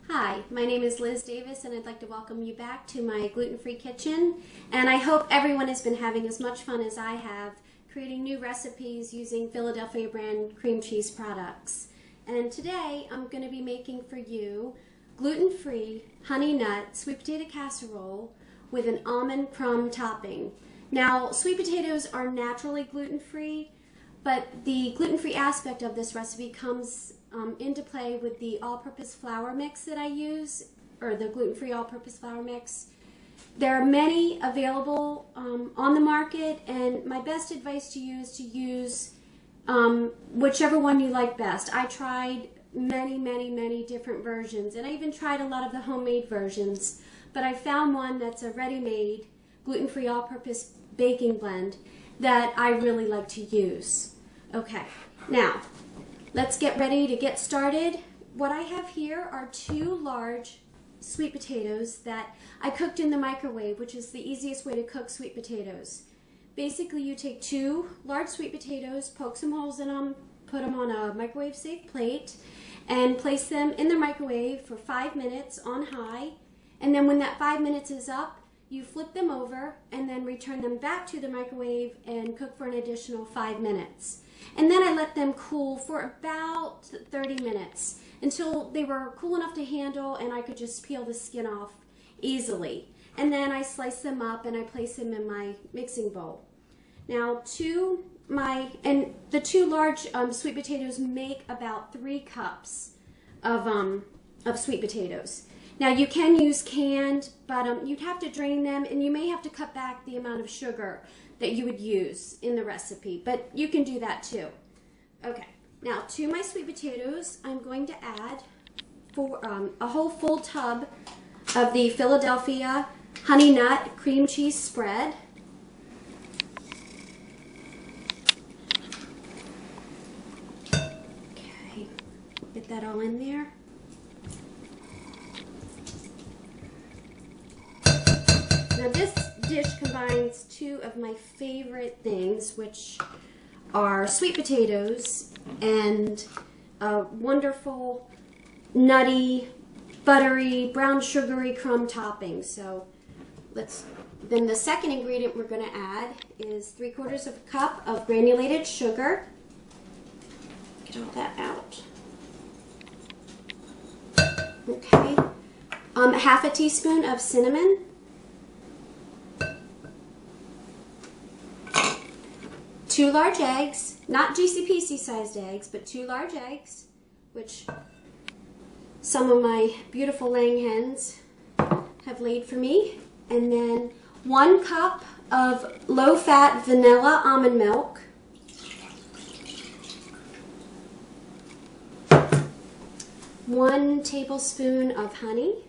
Hi, my name is Liz Davis and I'd like to welcome you back to my gluten-free kitchen, and I hope everyone has been having as much fun as I have creating new recipes using Philadelphia brand cream cheese products. And today I'm going to be making for you gluten-free honey nut sweet potato casserole with an almond crumb topping. Now, sweet potatoes are naturally gluten-free, but the gluten-free aspect of this recipe comes into play with the all-purpose flour mix that I use, or the gluten-free all-purpose flour mix. There are many available on the market, and my best advice to you is to use whichever one you like best. I tried many different versions, and I even tried a lot of the homemade versions, but I found one that's a ready-made gluten-free all-purpose baking blend that I really like to use. Okay, now let's get ready to get started. What I have here are 2 large sweet potatoes that I cooked in the microwave, which is the easiest way to cook sweet potatoes. Basically, you take 2 large sweet potatoes, poke some holes in them, put them on a microwave safe plate, and place them in the microwave for 5 minutes on high. And then when that 5 minutes is up, you flip them over and then return them back to the microwave and cook for an additional 5 minutes. And then I let them cool for about 30 minutes until they were cool enough to handle and I could just peel the skin off easily. And then I slice them up and I place them in my mixing bowl. Now the 2 large sweet potatoes make about 3 cups of sweet potatoes. Now you can use canned, but you'd have to drain them and you may have to cut back the amount of sugar that you would use in the recipe, but you can do that too. Okay, now to my sweet potatoes, I'm going to add a whole full tub of the Philadelphia honey nut cream cheese spread. Okay, get that all in there. Now this dish combines 2 of my favorite things, which are sweet potatoes and a wonderful nutty, buttery, brown sugary crumb topping. So then the second ingredient we're going to add is 3/4 cup of granulated sugar. Get all that out. Okay. 1/2 teaspoon of cinnamon. 2 large eggs, not GCPC sized eggs, but 2 large eggs, which some of my beautiful laying hens have laid for me. And then 1 cup of low-fat vanilla almond milk. 1 tablespoon of honey.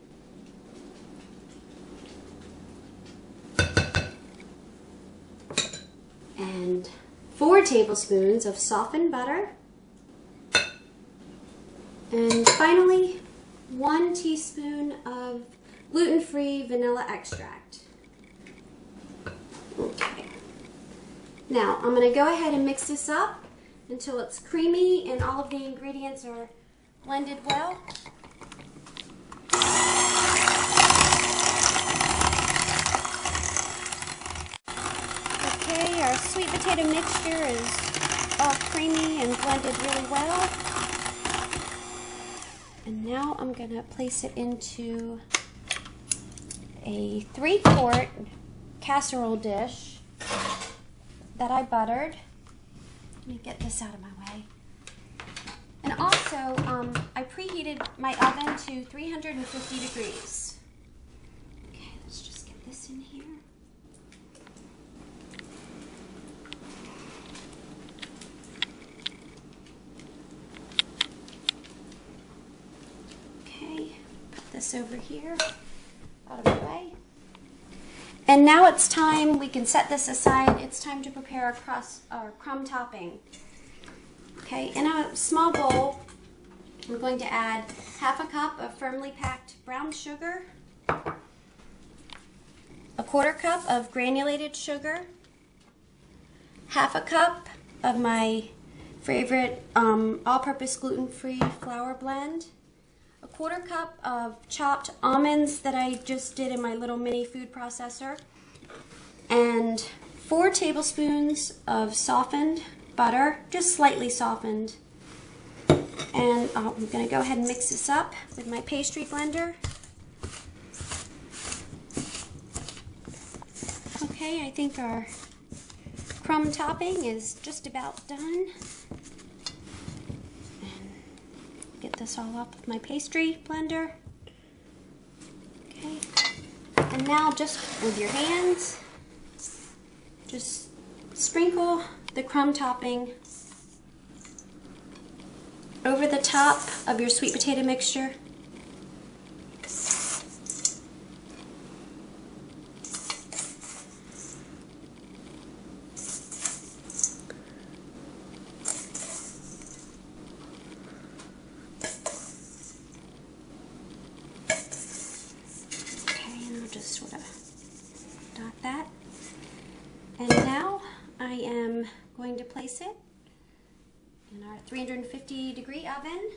And 4 tablespoons of softened butter, and finally 1 teaspoon of gluten-free vanilla extract. Okay. Now I'm going to go ahead and mix this up until it's creamy and all of the ingredients are blended well. Okay, our sweet potato mixture is all creamy and blended really well. And now I'm going to place it into a 3-quart casserole dish that I buttered. Let me get this out of my way. And also, I preheated my oven to 350 degrees. Okay, let's just get this in here. This over here, out of the way. And now it's time, we can set this aside, it's time to prepare our crumb topping. Okay, in a small bowl, we're going to add 1/2 cup of firmly packed brown sugar, 1/4 cup of granulated sugar, 1/2 cup of my favorite all-purpose gluten-free flour blend, a 1/4 cup of chopped almonds that I just did in my little mini food processor, and 4 tablespoons of softened butter, just slightly softened. And I'm going to go ahead and mix this up with my pastry blender. Okay, I think our crumb topping is just about done. And get this all up with my pastry blender. Okay, and now just with your hands, just sprinkle the crumb topping over the top of your sweet potato mixture. Okay, and I'll just sort of dot that. And now I am going to place it in our 350-degree oven,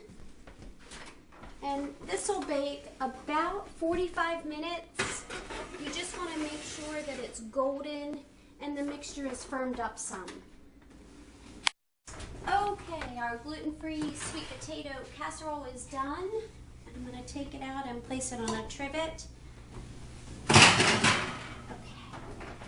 and this will bake about 45 minutes. You just want to make sure that it's golden and the mixture is firmed up some. Okay, our gluten-free sweet potato casserole is done. I'm going to take it out and place it on a trivet.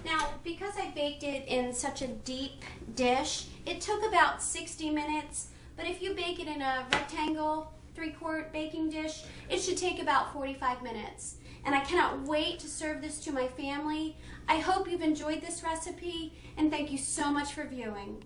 Now, because I baked it in such a deep dish, it took about 60 minutes, but if you bake it in a rectangle 3-quart baking dish, it should take about 45 minutes. And I cannot wait to serve this to my family. I hope you've enjoyed this recipe, and thank you so much for viewing.